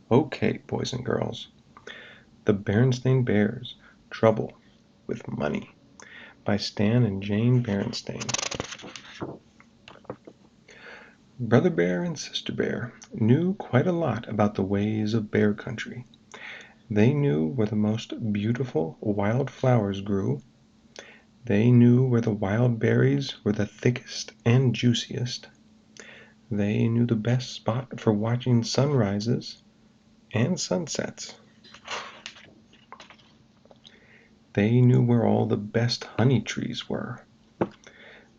Okay, boys and girls, The Berenstain Bears, Trouble with Money by Stan and Jan Berenstain. Brother Bear and Sister Bear knew quite a lot about the ways of bear country. They knew where the most beautiful wild flowers grew. They knew where the wild berries were the thickest and juiciest. They knew the best spot for watching sunrises and sunsets. They knew where all the best honey trees were.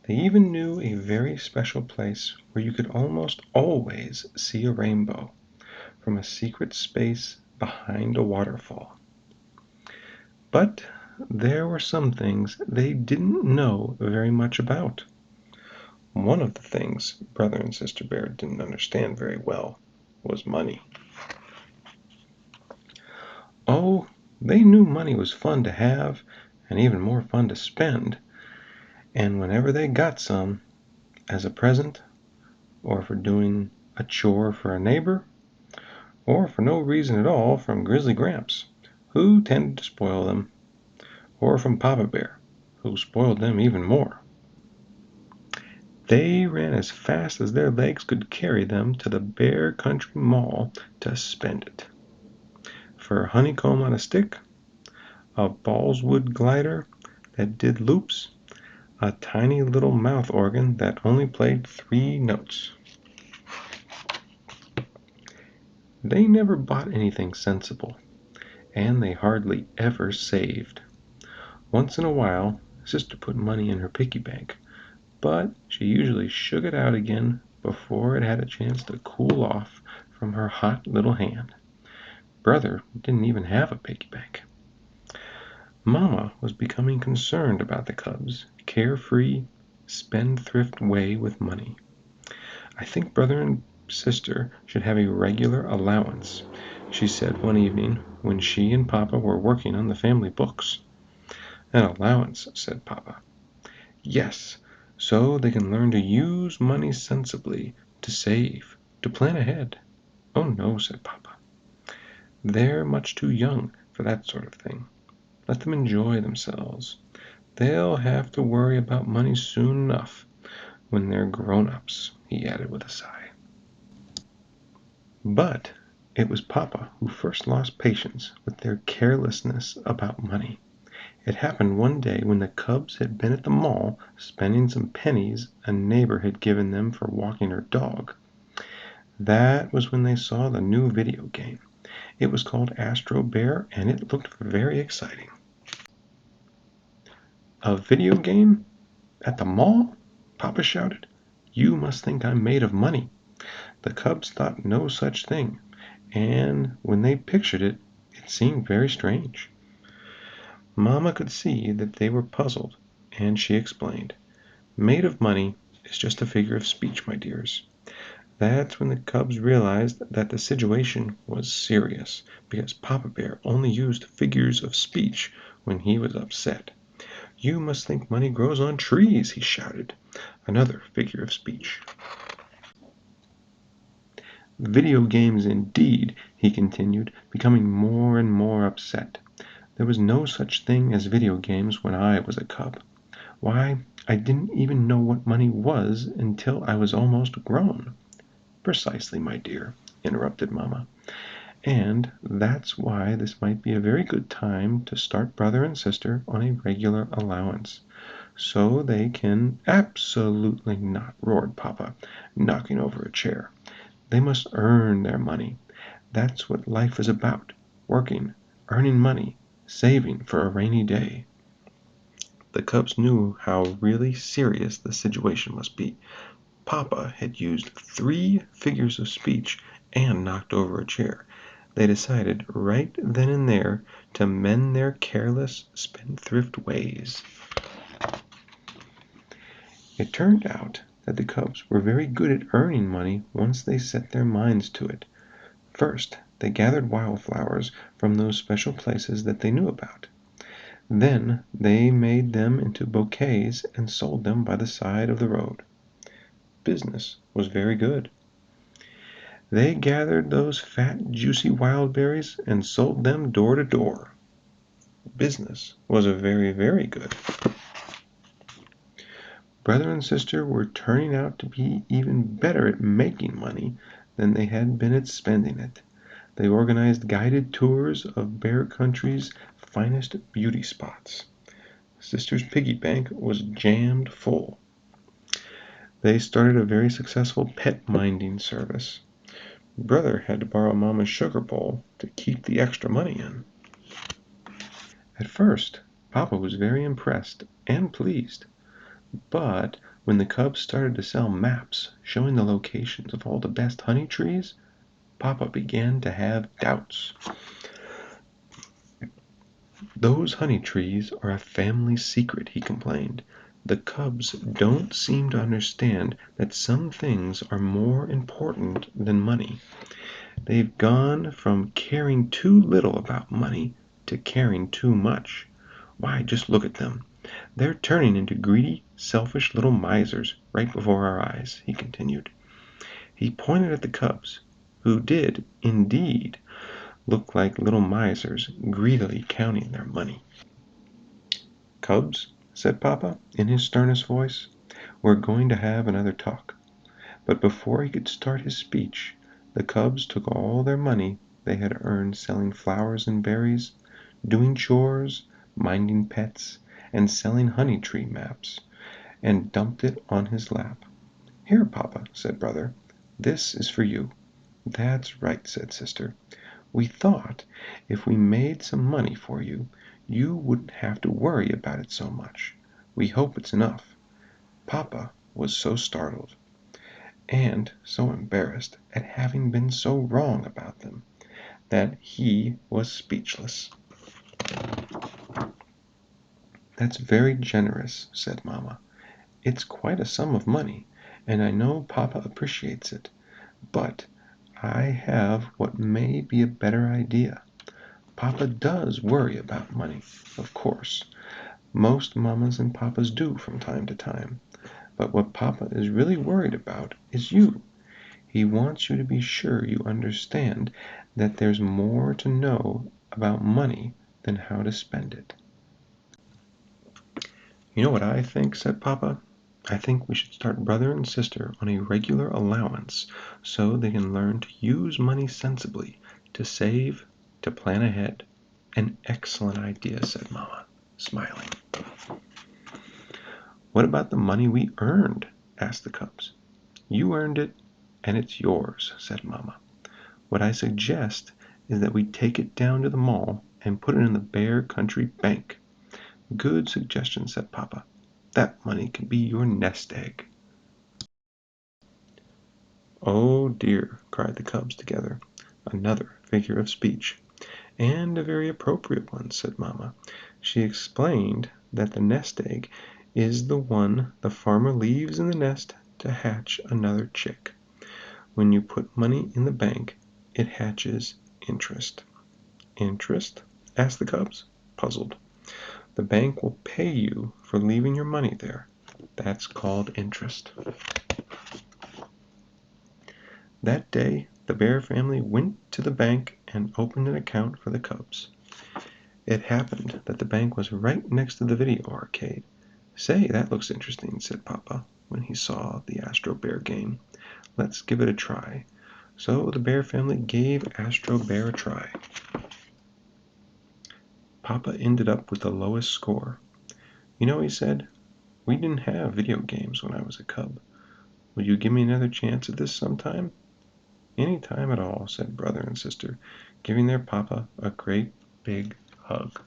They even knew a very special place where you could almost always see a rainbow from a secret space behind a waterfall. But there were some things they didn't know very much about. One of the things Brother and Sister Bear didn't understand very well was money. Oh, they knew money was fun to have and even more fun to spend, and whenever they got some, as a present, or for doing a chore for a neighbor, or for no reason at all from Grizzly Gramps, who tended to spoil them, or from Papa Bear, who spoiled them even more, they ran as fast as their legs could carry them to the Bear Country Mall to spend it. For a honeycomb on a stick, a Ballswood glider that did loops, a tiny little mouth organ that only played 3 notes. They never bought anything sensible, and they hardly ever saved. Once in a while, Sister put money in her piggy bank, but she usually shook it out again before it had a chance to cool off from her hot little hand. Brother didn't even have a piggy bank. Mama was becoming concerned about the cubs' carefree, spendthrift way with money. "I think Brother and Sister should have a regular allowance," she said one evening when she and Papa were working on the family books. "An allowance," said Papa. "Yes, so they can learn to use money sensibly, to save, to plan ahead." "Oh no," said Papa. "They're much too young for that sort of thing. Let them enjoy themselves. They'll have to worry about money soon enough when they're grown-ups," he added with a sigh. But it was Papa who first lost patience with their carelessness about money. It happened one day when the cubs had been at the mall spending some pennies a neighbor had given them for walking her dog. That was when they saw the new video game. It was called Astro Bear, and it looked very exciting. "A video game? At the mall?" Papa shouted. "You must think I'm made of money." The cubs thought no such thing, and when they pictured it, it seemed very strange. Mama could see that they were puzzled, and she explained. "Made of money is just a figure of speech, my dears." That's when the cubs realized that the situation was serious, because Papa Bear only used figures of speech when he was upset. "You must think money grows on trees," he shouted. Another figure of speech. "Video games indeed," he continued, becoming more and more upset. "There was no such thing as video games when I was a cub. Why, I didn't even know what money was until I was almost grown." "Precisely, my dear," interrupted Mama. "And that's why this might be a very good time to start Brother and Sister on a regular allowance, so they can—" "Absolutely not," roared Papa, knocking over a chair. "They must earn their money. That's what life is about, working, earning money, saving for a rainy day." The cubs knew how really serious the situation must be. Papa had used 3 figures of speech and knocked over a chair. They decided right then and there to mend their careless, spendthrift ways. It turned out that the cubs were very good at earning money once they set their minds to it. First, they gathered wildflowers from those special places that they knew about. Then they made them into bouquets and sold them by the side of the road. Business was very good. They gathered those fat, juicy wild berries and sold them door to door. Business was very, very good. Brother and sister were turning out to be even better at making money than they had been at spending it. They organized guided tours of Bear Country's finest beauty spots. Sister's piggy bank was jammed full. They started a very successful pet minding service. Brother had to borrow Mama's sugar bowl to keep the extra money in. At first, Papa was very impressed and pleased, but when the cubs started to sell maps showing the locations of all the best honey trees, Papa began to have doubts. "Those honey trees are a family secret," he complained. "The cubs don't seem to understand that some things are more important than money. They've gone from caring too little about money to caring too much. Why, just look at them. They're turning into greedy, selfish little misers right before our eyes," he continued. He pointed at the cubs, who did, indeed, look like little misers greedily counting their money. "Cubs," said Papa, in his sternest voice, "we're going to have another talk." But before he could start his speech, the cubs took all their money they had earned selling flowers and berries, doing chores, minding pets, and selling honey tree maps, and dumped it on his lap. "Here, Papa," said Brother, "this is for you." "That's right," said Sister. "We thought if we made some money for you, you wouldn't have to worry about it so much. We hope it's enough." Papa was so startled and so embarrassed at having been so wrong about them that he was speechless. "That's very generous," said Mamma. "It's quite a sum of money, and I know Papa appreciates it. But I have what may be a better idea. Papa does worry about money, of course. Most mammas and papas do from time to time. But what Papa is really worried about is you. He wants you to be sure you understand that there's more to know about money than how to spend it." "You know what I think?" said Papa. "I think we should start Brother and Sister on a regular allowance so they can learn to use money sensibly, to save, to plan ahead." "An excellent idea," said Mama, smiling. "What about the money we earned?" asked the cubs. "You earned it, and it's yours," said Mama. "What I suggest is that we take it down to the mall and put it in the Bear Country Bank." "Good suggestion," said Papa. "That money can be your nest egg." "Oh dear," cried the cubs together. "Another figure of speech." "And a very appropriate one," said Mama. She explained that the nest egg is the one the farmer leaves in the nest to hatch another chick. When you put money in the bank, it hatches interest. "Interest?" asked the cubs, puzzled. "The bank will pay you for leaving your money there. That's called interest." That day the Bear family went to the bank and opened an account for the cubs. It happened that the bank was right next to the video arcade. "Say, that looks interesting," said Papa when he saw the Astro Bear game. "Let's give it a try." So the Bear family gave Astro Bear a try. Papa ended up with the lowest score. "You know," he said, "we didn't have video games when I was a cub. Will you give me another chance at this sometime?" "Any time at all," said Brother and Sister, giving their Papa a great big hug.